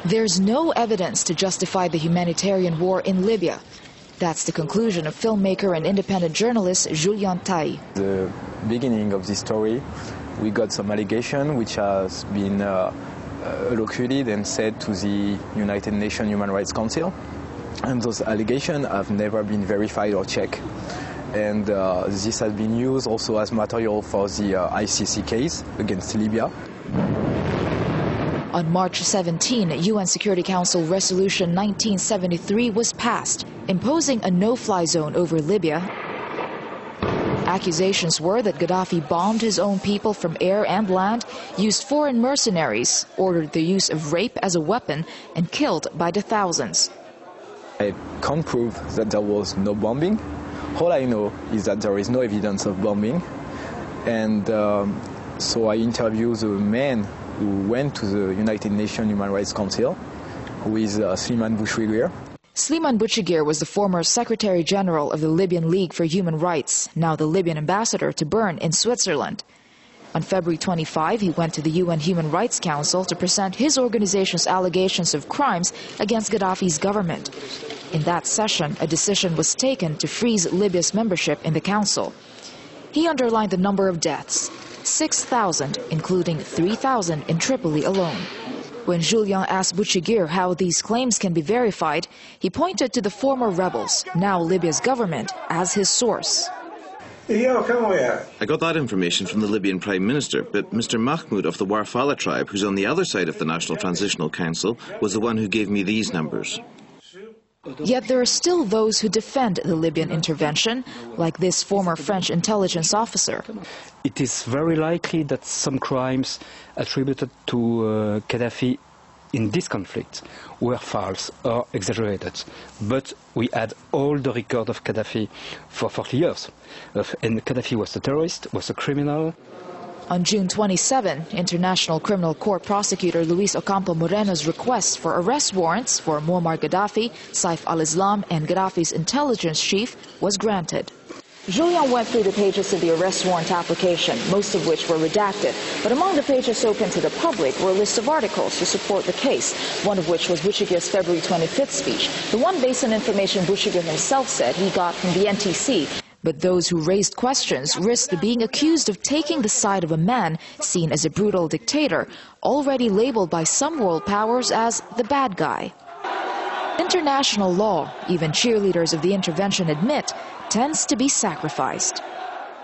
There's no evidence to justify the humanitarian war in Libya. That's the conclusion of filmmaker and independent journalist Julien Taï. The beginning of this story, we got some allegation which has been elocuted and said to the United Nations Human Rights Council. And those allegations have never been verified or checked. And this has been used also as material for the ICC case against Libya. On March 17, UN Security Council Resolution 1973 was passed, imposing a no-fly zone over Libya. Accusations were that Gaddafi bombed his own people from air and land, used foreign mercenaries, ordered the use of rape as a weapon, and killed by the thousands. I can't prove that there was no bombing. All I know is that there is no evidence of bombing. And so I interviewed the man who went to the United Nations Human Rights Council, who is Slimane Bouchouguir. Slimane Bouchouguir was the former Secretary General of the Libyan League for Human Rights, now the Libyan ambassador to Bern in Switzerland. On February 25, he went to the UN Human Rights Council to present his organization's allegations of crimes against Gaddafi's government. In that session, a decision was taken to freeze Libya's membership in the council. He underlined the number of deaths, 6,000, including 3,000 in Tripoli alone. When Julien asked Bouchouguir how these claims can be verified, he pointed to the former rebels, now Libya's government, as his source. I got that information from the Libyan Prime Minister, but Mr. Mahmoud of the Warfala tribe, who's on the other side of the National Transitional Council, was the one who gave me these numbers. Yet there are still those who defend the Libyan intervention, like this former French intelligence officer. It is very likely that some crimes attributed to Gaddafi in this conflict were false or exaggerated. But we had all the record of Gaddafi for 40 years. And Gaddafi was a terrorist, was a criminal. On June 27, International Criminal Court prosecutor Luis Ocampo Moreno's request for arrest warrants for Muammar Gaddafi, Saif al-Islam and Gaddafi's intelligence chief was granted. Julien went through the pages of the arrest warrant application, most of which were redacted. But among the pages open to the public were a list of articles to support the case, one of which was Bouchouguir's February 25th speech, the one based on information Bouchouguir himself said he got from the NTC. But those who raised questions risked being accused of taking the side of a man seen as a brutal dictator, already labeled by some world powers as the bad guy. International law, even cheerleaders of the intervention admit, tends to be sacrificed.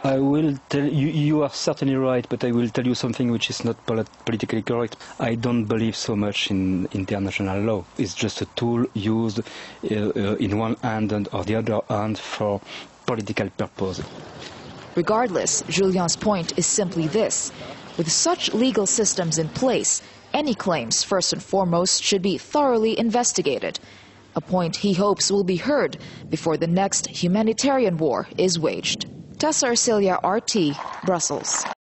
I will tell you, you are certainly right, but I will tell you something which is not politically correct. I don't believe so much in international law. It's just a tool used in one hand or the other hand for political purpose. Regardless, Julien's point is simply this. With such legal systems in place, any claims, first and foremost, should be thoroughly investigated. A point he hopes will be heard before the next humanitarian war is waged. Tessa Ercilia, RT, Brussels.